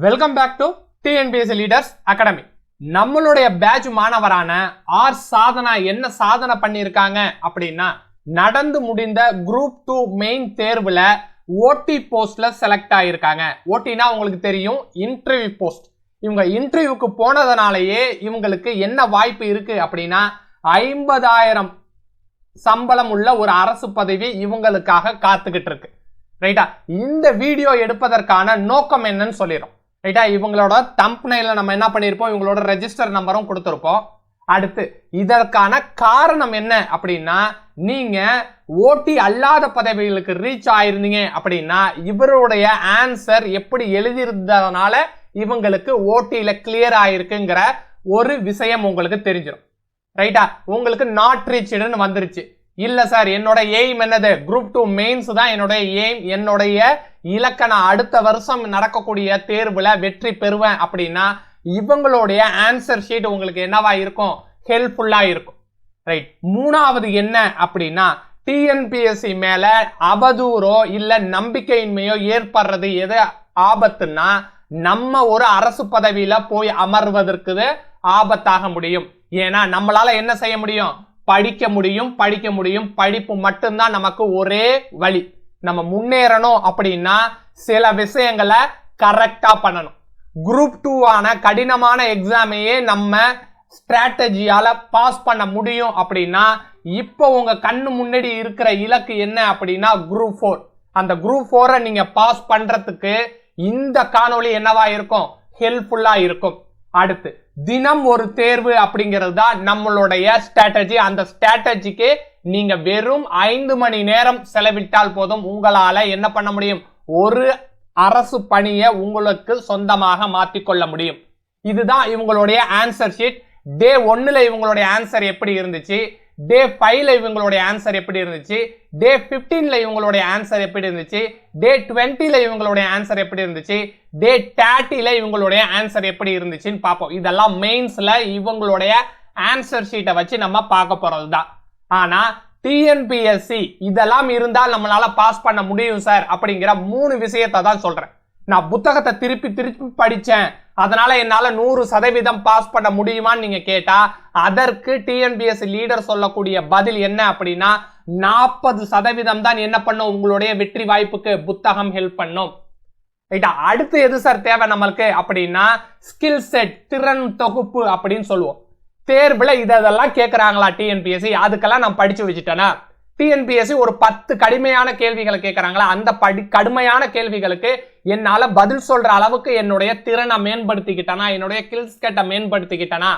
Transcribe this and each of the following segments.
Welcome back to TNPSC leaders academy. நம்மளுடைய batch மாணவரான R Sadhana என்ன சாதனை பண்ணியிருக்காங்க அப்படின்னா, நடந்து முடிந்த குரூப் 2 மெயின் தேர்வுல ஓடி போஸ்ட்ல செலக்ட் ஆயிருக்காங்க. ஓட்டினா உங்களுக்கு தெரியும், இன்டர்வியூ போஸ்ட். இவங்க இன்டர்வியூக்கு போனதுனாலேயே இவங்களுக்கு என்ன வாய்ப்பு இருக்கு அப்படின்னா, 50,000 சம்பளம் உள்ள ஒரு அரசு பதவி இவங்களுக்காக காத்துக்கிட்டு இருக்கு. ரைட்டா, இந்த வீடியோ எடுப்பதற்கான நோக்கம் என்னன்னு சொல்லிடும். ரைட்டா, இவங்களோட தம்ப்நெயில்ல நம்ம என்ன பண்ணிருப்போம், இவங்களோட ரெஜிஸ்டர் நம்பரும் கொடுத்திருப்போம். அடுத்து இதற்கான காரணம் என்ன அப்படின்னா, நீங்க ஓட்டி அல்லாத பதவிகளுக்கு ரீச் ஆயிருந்தீங்க அப்படின்னா இவருடைய ஆன்சர் எப்படி எழுதியிருந்ததுனால இவங்களுக்கு ஓட்டியில கிளியர் ஆயிருக்குங்கிற ஒரு விஷயம் உங்களுக்கு தெரிஞ்சிடும். ரைட்டா, உங்களுக்கு நாட் ரீச்டுன்னு வந்துருச்சு. இல்ல சார், என்னோட எய்ம் என்னது, குரூப் 2 மெயின்ஸ் தான் என்னுடைய எய்ம், என்னுடைய இலக்க நான் அடுத்த வருஷம் நடக்கக்கூடிய தேர்வுல வெற்றி பெறுவேன் அப்படின்னா இவங்களுடைய ஆன்சர் ஷீட் உங்களுக்கு என்னவா இருக்கும், ஹெல்ப்ஃபுல்லா இருக்கும். ரைட், மூணாவது என்ன அப்படின்னா, டிஎன்பிஎஸ்சி மேல அவதூறோ இல்ல நம்பிக்கையின்மையோ ஏற்படுறது எது ஆபத்துன்னா, நம்ம ஒரு அரசு பதவியில போய் அமர்வதற்கு ஆபத்தாக முடியும். ஏன்னா நம்மளால என்ன செய்ய முடியும், படிக்க முடியும். படிப்பு மட்டும்தான் நமக்கு ஒரே வழி. நம்ம முன்னேறணும் அப்படின்னா சில விஷயங்களை கரெக்டா பண்ணணும். குரூப் 2 ஆன கடினமான எக்ஸாமையே நம்ம ஸ்ட்ராட்டஜியால பாஸ் பண்ண முடியும் அப்படின்னா, இப்போ உங்க கண்ணு முன்னாடி இருக்கிற இலக்கு என்ன அப்படின்னா குரூப் 4. அந்த குரூப் 4 நீங்க பாஸ் பண்றதுக்கு இந்த காணொளி என்னவா இருக்கும், ஹெல்ப்ஃபுல்லா இருக்கும். அடுத்து தினம் ஒரு தேர்வு அப்படிங்கிறது தான் நம்மளுடைய ஸ்ட்ராட்டஜி. அந்த ஸ்ட்ராட்டஜிக்கு நீங்க வெறும் 5 மணி நேரம் செலவிட்டால் போதும், உங்களால என்ன பண்ண முடியும், ஒரு அரசு பணியை உங்களுக்கு சொந்தமாக மாற்றிக்கொள்ள முடியும். இதுதான் இவங்களுடைய ஆன்சர் ஷீட். டே 1ல இவங்களுடைய ஆன்சர் எப்படி இருந்துச்சு, டே 5ல இவங்களுடைய ஆன்சர் எப்படி இருந்துச்சு, டே 15ல இவங்களுடைய ஆன்சர் எப்படி இருந்துச்சு, டே 20ல இவங்களுடைய ஆன்சர் எப்படி இருந்துச்சு, டே 30ல இவங்களுடைய ஆன்சர் எப்படி இருந்துச்சுன்னு பார்ப்போம். இதெல்லாம் மெயின்ஸ்ல இவங்களுடைய ஆன்சர் ஷீட்டை வச்சு நம்ம பார்க்க போறது தான். ஆனா டிஎன்பிஎஸ்சி இதெல்லாம் இருந்தால் நம்மளால பாஸ் பண்ண முடியும் சார் அப்படிங்கிற 3 விஷயத்தை தான் சொல்றேன். நான் புத்தகத்தை திருப்பி படிச்சேன், அதனால என்னால 100% பாஸ் பண்ண முடியுமான்னு நீங்க கேட்டா அதற்கு டிஎன்பிஎஸ்சி லீடர் சொல்லக்கூடிய பதில் என்ன அப்படின்னா, 40% தான் என்ன பண்ணும், உங்களுடைய வெற்றி வாய்ப்புக்கு புத்தகம் ஹெல்ப் பண்ணும். ரைட்டா, அடுத்து எது சார் தேவை நம்மளுக்கு அப்படின்னா, ஸ்கில் செட், திறன் தொகுப்பு அப்படின்னு சொல்லுவோம். தேர்வுல இதெல்லாம் கேட்கறாங்களா டிஎன்பிஎஸ்சி, அதுக்கெல்லாம் நான் படிச்சு வச்சுட்டேனா. டிஎன்பிஎஸ்சி ஒரு 10 கடுமையான கேள்விகளை கேட்கறாங்களா, அந்த கடுமையான கேள்விகளுக்கு என்னால பதில் சொல்ற அளவுக்கு என்னுடைய திறனை மேம்படுத்திக்கிட்டனா, என்னுடைய ஸ்கில்ஸ் செட்டை மேம்படுத்திக்கிட்டனா,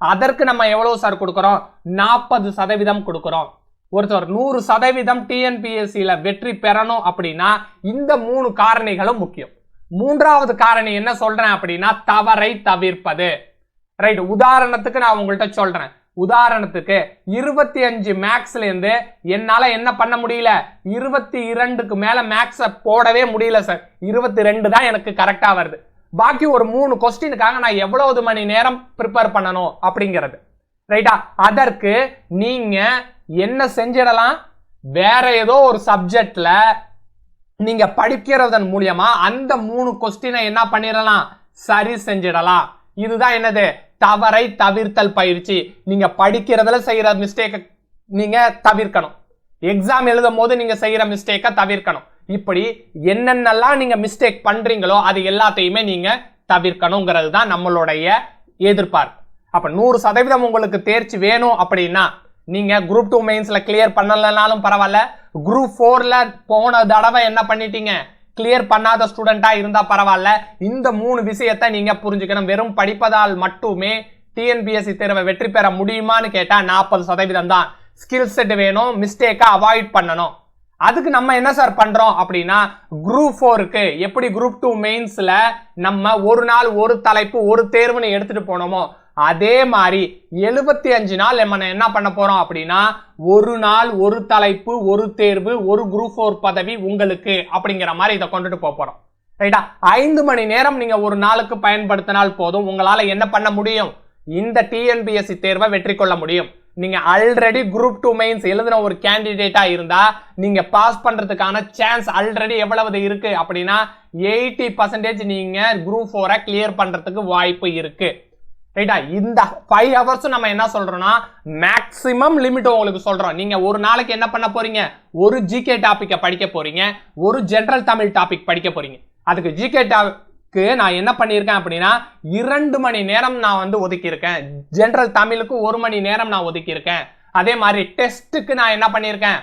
அதற்கு நம்ம எவ்வளவு சார் கொடுக்கறோம், 40% கொடுக்கறோம். ஒருத்தர் 100% டிஎன்பிஎஸ்சியில வெற்றி பெறணும் அப்படின்னா இந்த 3 காரணிகளும் முக்கியம். மூன்றாவது காரணி என்ன சொல்றேன் அப்படின்னா, தவறை தவிர்ப்பது. ரைட், உதாரணத்துக்கு நான் உங்கள்கிட்ட சொல்றேன். உதாரணத்துக்கு 25 மேக்ஸ்ல இருந்து என்னால என்ன பண்ண முடியல, 22க்கு மேல மேக்ஸ போடவே முடியல சார். 22 தான் எனக்கு கரெக்டா வருது. பாக்கி ஒரு 3 கொஸ்டினுக்காக நான் எவ்வளவு மணி நேரம் ப்ரிப்பேர் பண்ணணும் அப்படிங்கிறது. ரைட்டா, அதற்கு நீங்க என்ன செஞ்சிடலாம், வேற ஏதோ ஒரு சப்ஜெக்ட்ல நீங்க படிக்கிறதன் மூலியமா அந்த 3 கொஸ்டினை என்ன பண்ணிடலாம், சரி செஞ்சிடலாம். இதுதான் என்னது, தவறை தவிர்த்தல் பயிற்சி. நீங்க படிக்கிறதுல செய்யற மிஸ்டேக்க நீங்க தவிர்க்கணும், எக்ஸாம் எழுதும் போது நீங்க செய்யற மிஸ்டேக்க தவிர்க்கணும். இப்படி என்னென்னலாம் நீங்க மிஸ்டேக் பண்றீங்களோ அது எல்லாத்தையுமே நீங்க தவிர்க்கணுங்கிறது தான் நம்மளுடைய எதிர்பார்ப்பு. அப்ப 100% உங்களுக்கு தேர்ச்சி வேணும் அப்படின்னா நீங்க குரூப் 2 மெயின்ஸ்ல கிளியர் பண்ணலனாலும் பரவாயில்ல, குரூப் 4ல போன தடவை என்ன பண்ணிட்டீங்க, கிளியர் பண்ணாத ஸ்டூடெண்டா இருந்தா பரவாயில்ல. இந்த 3 விஷயத்தை நீங்க புரிஞ்சுக்கணும். வெறும் படிப்பதால் மட்டுமே டிஎன்பிஎஸ்சி தேர்வை வெற்றி பெற முடியுமான்னு கேட்டா 40% தான். ஸ்கில் செட் வேணும், மிஸ்டேக்கை அவாய்ட் பண்ணணும். அதுக்கு நம்ம என்ன சார் பண்றோம் அப்படின்னா, குரூப் 4க்கு எப்படி குரூப் 2 மெயின்ஸ்ல நம்ம ஒரு நாள் ஒரு தலைப்பு ஒரு தேர்வுன்னு எடுத்துட்டு போனோமோ அதே மாதிரி 75 நாள் நம்ம என்ன பண்ண போறோம் அப்படின்னா, ஒரு நாள் ஒரு தலைப்பு ஒரு தேர்வு ஒரு குரூப் 4 பதவி உங்களுக்கு அப்படிங்கிற மாதிரி இதை கொண்டுட்டு போறோம். ரைட்டா, 5 மணி நேரம் நீங்க ஒரு நாளுக்கு பயன்படுத்தினால் போதும், உங்களால என்ன பண்ண முடியும், இந்த டிஎன்பிஎஸ்சி தேர்வை வெற்றி கொள்ள முடியும். நீங்க ஆல்ரெடி குரூப் 2 மெயின்ஸ் எழுதின ஒரு கேண்டிடேட்டா இருந்தா நீங்க பாஸ் பண்றதுக்கான சான்ஸ் ஆல்ரெடி எவ்வளவு இருக்கு அப்படின்னா 80% நீங்க குரூப் 4 கிளியர் பண்றதுக்கு வாய்ப்பு இருக்கு. ரைட்டா? இந்த 5 ஹவர்ஸ் நம்ம என்ன சொல்றோம்னா மேக்ஸிமம் லிமிட் உங்களுக்கு சொல்றோம். நீங்க ஒரு நாளைக்கு என்ன பண்ண போறீங்க? ஒரு ஜிகே டாபிக்க படிக்க போறீங்க, ஒரு ஜெனரல் தமிழ் டாபிக் படிக்க போறீங்க. அதுக்கு ஜிகே நான் என்ன பண்ணிருக்கேன் அப்படின்னா 2 மணி நேரம் நான் வந்து ஒதுக்கி இருக்கேன். ஜெனரல் தமிழுக்கு 1 மணி நேரம் நான் ஒதுக்கி இருக்கேன். அதே மாதிரி டெஸ்ட்டுக்கு நான் என்ன பண்ணிருக்கேன்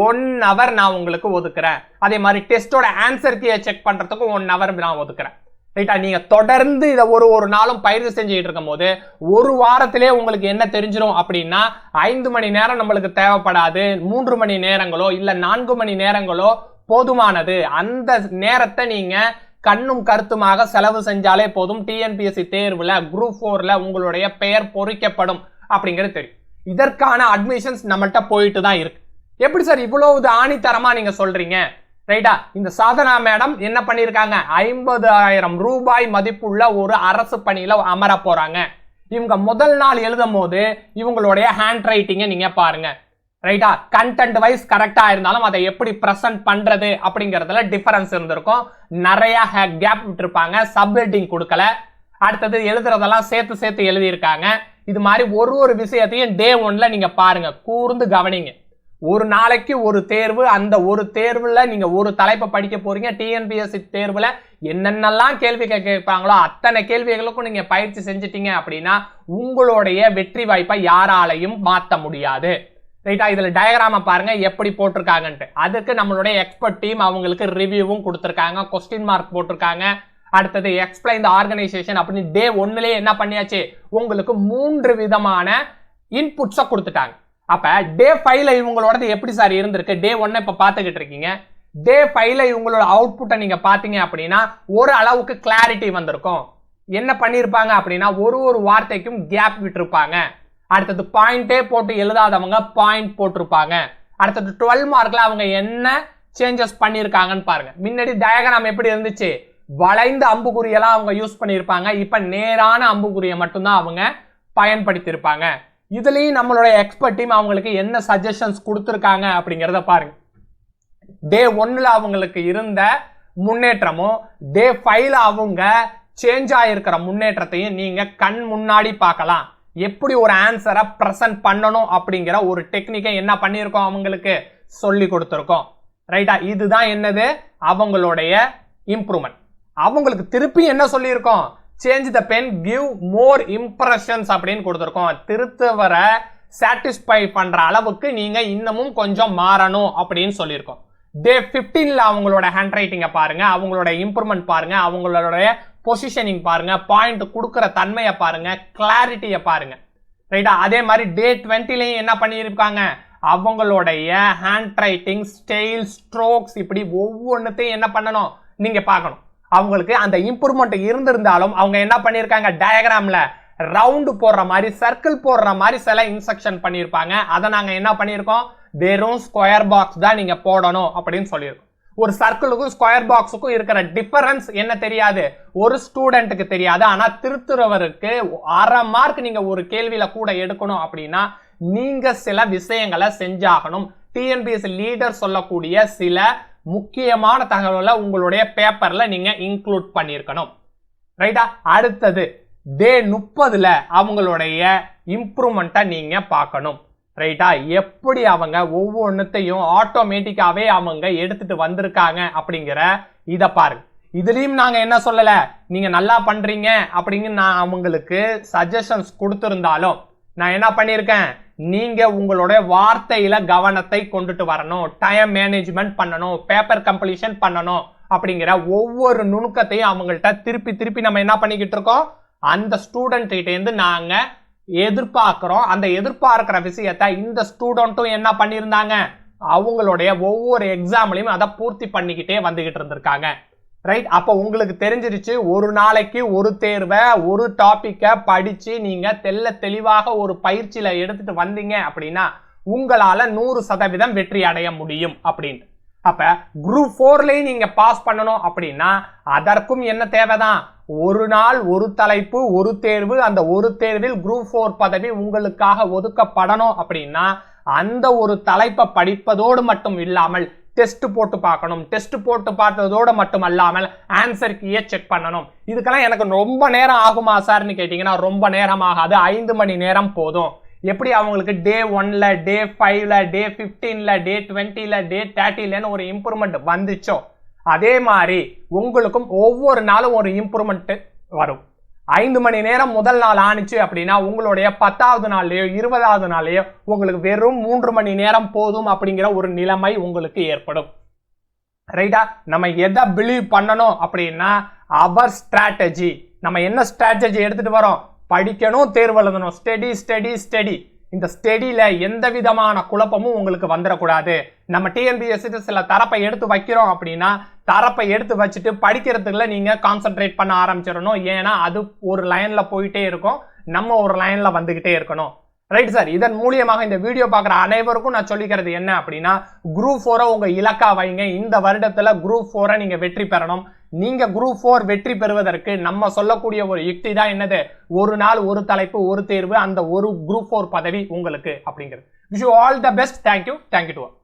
1 ஹவர் நான் உங்களுக்கு ஒதுக்குறேன். அதே மாதிரி டெஸ்டோட ஆன்சர் கீயை செக் பண்றதுக்கு 1 ஹவர் நான் ஒதுக்குறேன். ரைட்டா? நீங்க தொடர்ந்து இதை ஒரு நாளும் பயிற்சி செஞ்சுட்டு இருக்கும் போது ஒரு வாரத்திலே உங்களுக்கு என்ன தெரிஞ்சிடும் அப்படின்னா 5 மணி நேரம் நம்மளுக்கு தேவைப்படாது, 3 மணி நேரங்களோ இல்ல 4 மணி நேரங்களோ போதுமானது. அந்த நேரத்தை நீங்க கண்ணும் கருத்துமாக செலவு செஞ்சாலே போதும். டிஎன்பிஎஸ்சி தேர்வுல குரூப் 4ல உங்களுடைய பெயர் பொறிக்கப்படும் அப்படிங்கிறது தெரியும். இதற்கான அட்மிஷன்ஸ் நம்மள்ட்ட போயிட்டு தான் இருக்கு. எப்படி சார் இவ்வளவு ஆணித்தரமா நீங்க சொல்றீங்க? ரைட்டா? இந்த சாதனா மேடம் என்ன பண்ணிருக்காங்க 50,000 ரூபாய் மதிப்புள்ள ஒரு அரசு பணியில அமர போறாங்க. இவங்க முதல் நாள் எழுதும் போது இவங்களுடைய ஹேண்ட் ரைட்டிங்கை நீங்க பாருங்க. ரைட்டா? கண்டென்ட் வைஸ் கரெக்டா இருந்தாலும் அதை எப்படி பிரசன்ட் பண்றது அப்படிங்கறதுல டிஃபரன்ஸ் இருந்திருக்கும். நிறைய கேப் விட்டுருப்பாங்க, சப்ஹெட்டிங் கொடுக்கல. அடுத்தது எழுதுறதெல்லாம் சேர்த்து எழுதியிருக்காங்க. இது மாதிரி ஒரு விஷயத்தையும் டே 1ல நீங்க பாருங்க, கூர்ந்து கவனிங்க. ஒரு நாளைக்கு ஒரு தேர்வு, அந்த ஒரு தேர்வுல நீங்க ஒரு தலைப்பை படிக்க போறீங்க. டிஎன்பிஎஸ்சி தேர்வுல என்னென்னலாம் கேள்வி கேட்பாங்களோ அத்தனை கேள்விகளுக்கும் நீங்க பயிற்சி செஞ்சிட்டீங்க அப்படின்னா உங்களுடைய வெற்றி வாய்ப்பை யாராலையும் மாற்ற முடியாது. ரைட்டா? இதுல டயக்ராம பாருங்க எப்படி போட்டிருக்காங்கன்ட்டு. அதுக்கு நம்மளுடைய எக்ஸ்பர்ட் டீம் அவங்களுக்கு ரிவ்யூவும் கொடுத்திருக்காங்க, கொஸ்டின் மார்க் போட்டிருக்காங்க. அடுத்தது எக்ஸ்பிளைன் தி ஆர்கனைசேஷன் அப்படின்னு டே 1லயே என்ன பண்ணியாச்சு உங்களுக்கு 3 விதமான இன்புட்ஸை கொடுத்துட்டாங்க. அப்ப டே 5ல இவங்களோடது எப்படி சார் இருந்திருக்கு? டே 1 இப்ப பாத்துக்கிட்டு இருக்கீங்க. டே 5ல இவங்களோட அவுட்புட்டை நீங்க பாத்தீங்க அப்படின்னா ஒரு அளவுக்கு கிளாரிட்டி வந்திருக்கும். என்ன பண்ணிருப்பாங்க அப்படின்னா ஒரு வார்த்தைக்கும் கேப் விட்டுருப்பாங்க. அடுத்தது பாயிண்டே போட்டு எழுதாதவங்க பாயிண்ட் போட்டிருப்பாங்க. அடுத்தது 12 மார்க்ல அவங்க என்ன சேஞ்சஸ் பண்ணிருக்காங்கன்னு பாருங்க. முன்னாடி டயக்ராம் எப்படி இருந்துச்சு? வளைந்த அம்புக்குறியெல்லாம் அவங்க யூஸ் பண்ணிருப்பாங்க. இப்ப நேரான அம்புக்குறியை மட்டும்தான் அவங்க பயன்படுத்தி இருப்பாங்க. இதுலயும் நம்மளுடைய எக்ஸ்பர்ட் டீம் அவங்களுக்கு என்ன சஜஷன்ஸ் கொடுத்திருக்காங்க அப்படிங்கறத பாருங்க. டே 1ல அவங்களுக்கு இருந்த முன்னேற்றமும் டே 5ல அவங்க சேஞ்ச் ஆயிருக்கிற முன்னேற்றத்தையும் நீங்க கண் முன்னாடி பார்க்கலாம். எப்படி ஒரு ஆன்சரை பிரசன்ட் பண்ணணும் அப்படிங்கிற ஒரு டெக்னிக்கை என்ன பண்ணியிருக்கோம் அவங்களுக்கு சொல்லி கொடுத்துருக்கோம். ரைட்டா? இதுதான் என்னது அவங்களுடைய இம்ப்ரூவ்மெண்ட். அவங்களுக்கு திருப்பி என்ன சொல்லியிருக்கோம்? Change the pen, give more impressions அப்படின்னு கொடுத்துருக்கோம். திருத்தவரை சாட்டிஸ்ஃபை பண்ற அளவுக்கு நீங்க இன்னமும் கொஞ்சம் மாறணும் அப்படின்னு சொல்லியிருக்கோம். டே 15ல அவங்களோட ஹேண்ட் ரைட்டிங்கை பாருங்க, அவங்களோட இம்ப்ரூவ்மெண்ட் பாருங்க, அவங்களுடைய பொசிஷனிங் பாருங்க, பாயிண்ட் கொடுக்கிற தன்மையை பாருங்க, கிளாரிட்டியை பாருங்க. ரைட்டா? அதே மாதிரி டே 20லயும் என்ன பண்ணியிருக்காங்க அவங்களுடைய ஹேண்ட் ரைட்டிங் ஸ்டைல், ஸ்ட்ரோக்ஸ், இப்படி ஒவ்வொன்றுத்தையும் என்ன பண்ணணும் நீங்க பார்க்கணும். அவங்களுக்கு அந்த இம்ப்ரூவ்மெண்ட் இருந்திருந்தாலும் அவங்க என்ன பண்ணிருக்காங்க டயக்ராம்ல ரவுண்ட் போடுற மாதிரி, சர்க்கிள் போடுற மாதிரி சில இன்ஸ்ட்ரக்ஷன் பண்ணிருப்பாங்க. அதை நாங்க என்ன பண்ணிருக்கோம் வெறும் ஸ்கொயர் பாக்ஸ் தான் நீங்க போடணும் அப்படின்னு சொல்லியிருக்கோம். ஒரு சர்க்கிளுக்கும் ஸ்கொயர் பாக்ஸுக்கும் இருக்கிற டிஃபரன்ஸ் என்ன தெரியாது, ஒரு ஸ்டூடெண்ட்டுக்கு தெரியாது. ஆனா திருத்துறவருக்கு 1/2 மார்க் நீங்க ஒரு கேள்வியில கூட எடுக்கணும் அப்படின்னா நீங்க சில விஷயங்களை செஞ்சாகணும். டிஎன்பிஎஸ்சி லீடர் சொல்லக்கூடிய சில முக்கியமான தகவல்களை உங்களுடைய பேப்பர்ல நீங்க இன்க்ளூட் பண்ணிருக்கணும். ரைட்டா? அடுத்தது டே 30ல அவங்களுடைய இம்ப்ரூவ்மெண்ட்டை நீங்க பார்க்கணும். ரைட்டா? எப்படி அவங்க ஒவ்வொன்றுத்தையும் ஆட்டோமேட்டிக்காவே அவங்க எடுத்துட்டு வந்திருக்காங்க அப்படிங்கிற இத பாருங்க. இதுலயும் நாங்க என்ன சொல்லல நீங்க நல்லா பண்றீங்க அப்படின்னு நான் அவங்களுக்கு சஜஷன்ஸ் கொடுத்திருந்தாலும் நான் என்ன பண்ணிருக்கேன், நீங்க உங்களுடைய வார்த்தையில கவனத்தை கொண்டுட்டு வரணும், டைம் மேனேஜ்மெண்ட் பண்ணணும், பேப்பர் கம்ப்ளீஷன் பண்ணணும் அப்படிங்கிற ஒவ்வொரு நுணுக்கத்தையும் அவங்கள்ட்ட திருப்பி நம்ம என்ன பண்ணிக்கிட்டு இருக்கோம், அந்த ஸ்டூடெண்ட் கிட்ட இருந்து நாங்க எதிர்பார்க்கிறோம். அந்த எதிர்பார்க்கிற விஷயத்த இந்த ஸ்டூடெண்ட்டும் என்ன பண்ணியிருந்தாங்க, அவங்களுடைய ஒவ்வொரு எக்ஸாம்லயும் அதை பூர்த்தி பண்ணிக்கிட்டே வந்துகிட்டு இருந்திருக்காங்க. ரைட்? அப்ப உங்களுக்கு தெரிஞ்சிருச்சு ஒரு நாளைக்கு ஒரு தேர்வை ஒரு டாபிக்க படிச்சு நீங்க தெளிவாக ஒரு பயிற்சியில எடுத்துட்டு வந்தீங்க அப்படின்னா உங்களால 100% வெற்றி அடைய முடியும் அப்படின்னு. அப்ப குரூப் 4லயும் நீங்க பாஸ் பண்ணணும் அப்படின்னா அதற்கும் என்ன தேவைதான், ஒரு நாள் ஒரு தலைப்பு ஒரு தேர்வு, அந்த ஒரு தேர்வில் குரூப் 4 பதவி உங்களுக்காக ஒதுக்கப்படணும் அப்படின்னா அந்த ஒரு தலைப்பை படிப்பதோடு மட்டும் இல்லாமல் டெஸ்ட் போட்டு பார்க்கணும். டெஸ்ட் போட்டு பார்த்ததோடு மட்டும் அல்லாமல் ஆன்சர் கீயை செக் பண்ணணும். இதுக்கெல்லாம் எனக்கு ரொம்ப நேரம் ஆகுமா சார்னு கேட்டீங்கன்னா ரொம்ப நேரம் ஆகாது, 5 மணி நேரம் போதும். எப்படி அவங்களுக்கு டே 1ல டே 5ல டே 15ல டே 20ல டே 30லன்னு ஒரு இம்ப்ரூவ்மெண்ட் வந்துச்சோ அதே மாதிரி உங்களுக்கும் ஒவ்வொரு நாளும் ஒரு இம்ப்ரூவ்மெண்ட் வரும். 5 மணி நேரம் முதல் நாள் ஆனிச்சு அப்படின்னா உங்களுடைய 10வது நாள்லயோ 20வது நாள்லயோ உங்களுக்கு வெறும் 3 மணி நேரம் போதும் அப்படிங்கிற ஒரு நிலைமை உங்களுக்கு ஏற்படும். ரைட்டா? நம்ம எதை பிலீவ் பண்ணணும் அப்படின்னா அவர் ஸ்ட்ராட்டஜி. நம்ம என்ன ஸ்ட்ராட்டஜி எடுத்துட்டு வரோம், படிக்கணும், தேர்வு எழுதணும், ஸ்டடி ஸ்டடி ஸ்டடி. இந்த ஸ்டடியில எந்த விதமான குழப்பமும் உங்களுக்கு வந்துடக்கூடாது. நம்ம டிஎன்பிஎஸ்சி சில தரப்பை எடுத்து வைக்கிறோம் அப்படின்னா தரப்பை எடுத்து வச்சுட்டு படிக்கிறதுக்குள்ள நீங்க கான்சென்ட்ரேட் பண்ண ஆரம்பிச்சிடணும். ஏன்னா அது ஒரு லைன்ல போயிட்டே இருக்கும், நம்ம ஒரு லைன்ல வந்துகிட்டே இருக்கணும். Right sir? இதன் மூலியமாக இந்த வீடியோ பார்க்குற அனைவருக்கும் நான் சொல்லிக்கிறது என்ன அப்படின்னா குரூப் 4 உங்க இலக்கா வைங்க. இந்த வருடத்துல குரூப் 4 நீங்க வெற்றி பெறணும். நீங்க குரூப் 4 வெற்றி பெறுவதற்கு நம்ம சொல்லக்கூடிய ஒரு யுக்தி தான் என்னது, ஒரு நாள் ஒரு தலைப்பு ஒரு தேர்வு, அந்த ஒரு குரூப் 4 பதவி உங்களுக்கு அப்படிங்கிறது. Wish you all the best. Thank you to all.